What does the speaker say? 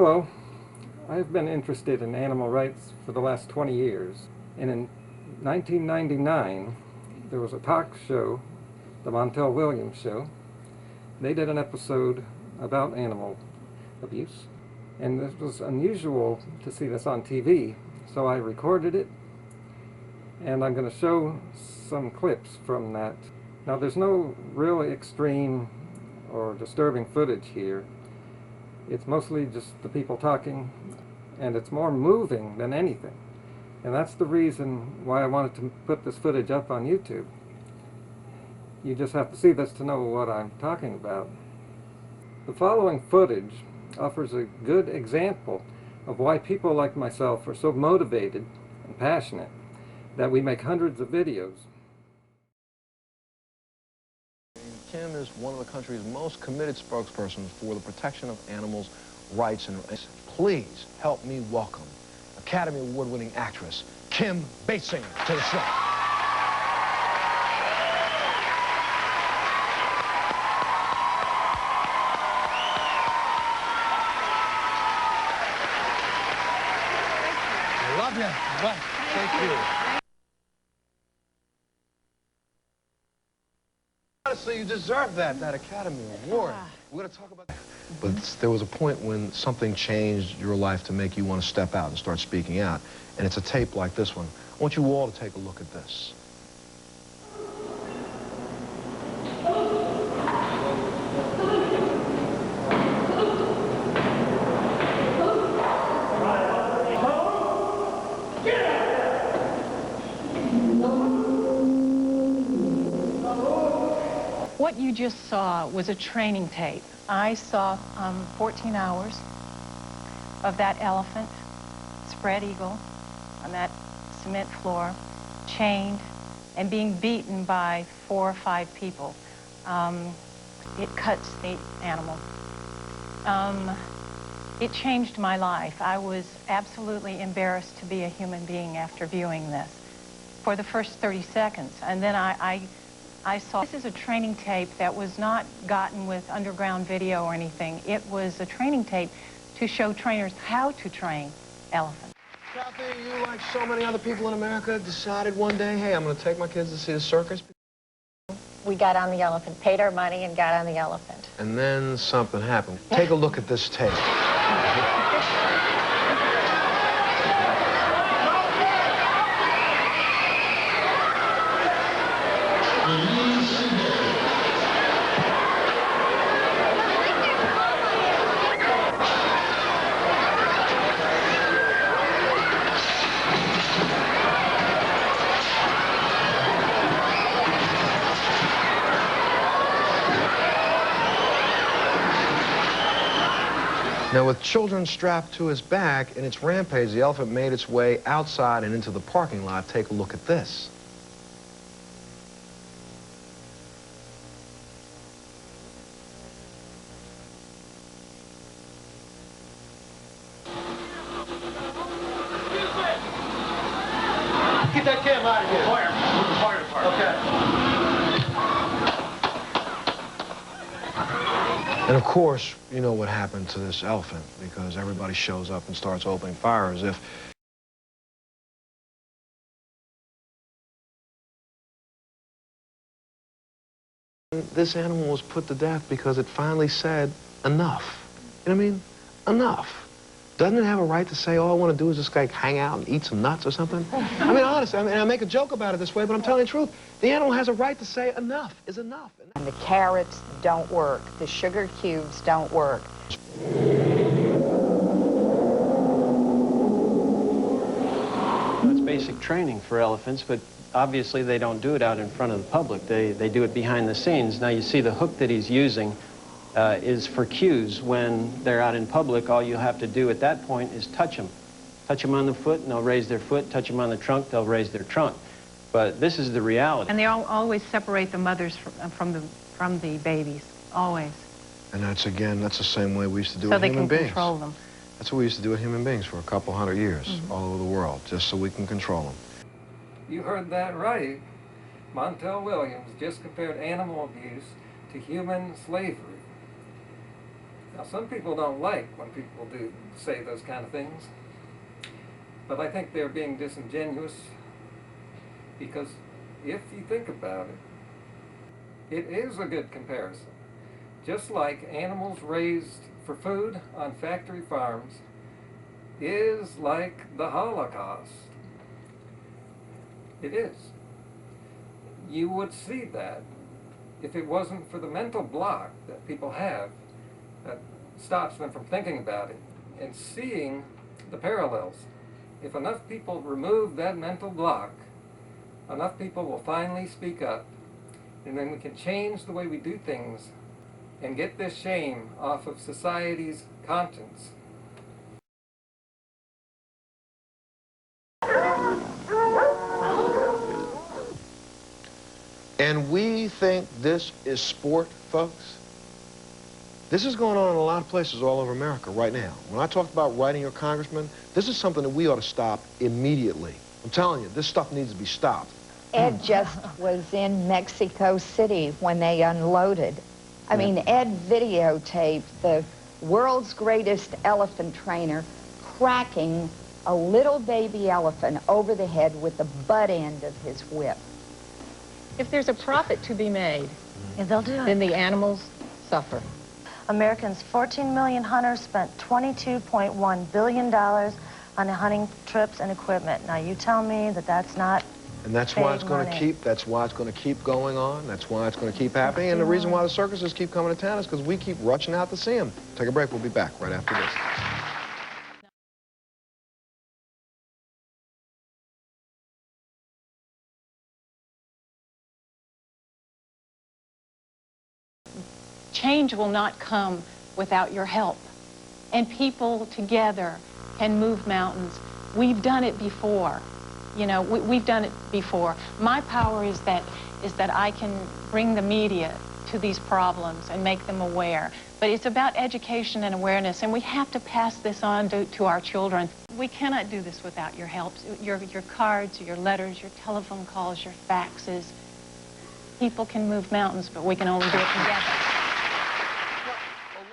Hello. I've been interested in animal rights for the last 20 years. And in 1999, there was a talk show, the Montel Williams Show. They did an episode about animal abuse. And this was unusual to see this on TV, so I recorded it. And I'm going to show some clips from that. Now, there's no really extreme or disturbing footage here. It's mostly just the people talking, and it's more moving than anything. And that's the reason why I wanted to put this footage up on YouTube. You just have to see this to know what I'm talking about. The following footage offers a good example of why people like myself are so motivated and passionate that we make hundreds of videos. Kim is one of the country's most committed spokespersons for the protection of animals' rights. And please help me welcome Academy Award-winning actress Kim Basinger to the show. I love you. Right. Thank you. Honestly, you deserve that Academy Award. We're going to talk about that. But there was a point when something changed your life to make you want to step out and start speaking out. And it's a tape like this one. I want you all to take a look at this. What you just saw was a training tape. I saw 14 hours of that elephant, spread eagle, on that cement floor, chained, and being beaten by 4 or 5 people. It cuts the animal. It changed my life. I was absolutely embarrassed to be a human being after viewing this for the first 30 seconds. And then I saw, this is a training tape that was not gotten with underground video or anything. It was a training tape to show trainers how to train elephants. Kathy, you, like so many other people in America, decided one day, hey, I'm going to take my kids to see the circus. We got on the elephant, paid our money, and got on the elephant. And then something happened. Take a look at this tape. Now, with children strapped to his back in its rampage, the elephant made its way outside and into the parking lot. Take a look at this. Get that Kim out of here. Fire department. Okay. And of course, you know what happened to this elephant, because everybody shows up and starts opening fire as if this animal was put to death because it finally said enough. You know what I mean? Enough. Doesn't it have a right to say, all I want to do is just like hang out and eat some nuts or something? I mean, honestly, I make a joke about it this way, but I'm telling you the truth. The animal has a right to say enough is enough. And the carrots don't work. The sugar cubes don't work. It's basic training for elephants, but obviously they don't do it out in front of the public. They do it behind the scenes. Now you see the hook that he's using is for cues. When they're out in public, all you have to do at that point is touch them. Touch them on the foot and they'll raise their foot. Touch them on the trunk, they'll raise their trunk. But this is the reality. And they always separate the mothers from the babies, always. And that's, again, that's the same way we used to do So with they human can beings. control them. That's what we used to do with human beings for a couple hundred years, all over the world, just so we can control them. You heard that right. Montel Williams just compared animal abuse to human slavery. Now, some people don't like when people do say those kind of things, but I think they're being disingenuous, because if you think about it, it is a good comparison. Just like animals raised for food on factory farms is like the Holocaust. It is. You would see that if it wasn't for the mental block that people have that stops them from thinking about it and seeing the parallels. If enough people remove that mental block, enough people will finally speak up, and then we can change the way we do things and get this shame off of society's conscience. And we think this is sport, folks. This is going on in a lot of places all over America right now. When I talked about writing your congressman, this is something that we ought to stop immediately. I'm telling you, this stuff needs to be stopped. Ed just was in Mexico City when they unloaded. I mean, Ed videotaped the world's greatest elephant trainer cracking a little baby elephant over the head with the butt end of his whip. If there's a profit to be made, They'll do then the animals suffer. Americans, 14 million hunters, spent $22.1 billion on hunting trips and equipment. Now you tell me that that's not. And that's why it's going to keep, that's why it's going to keep going on. That's why it's going to keep happening. And the reason why the circuses keep coming to town is because we keep rushing out to see them. Take a break. We'll be back right after this. Change will not come without your help. And people together can move mountains. We've done it before. You know, we've done it before. My power is that I can bring the media to these problems and make them aware. But it's about education and awareness, and we have to pass this on to our children. We cannot do this without your help. Your cards, your letters, your telephone calls, your faxes. People can move mountains, but we can only do it together.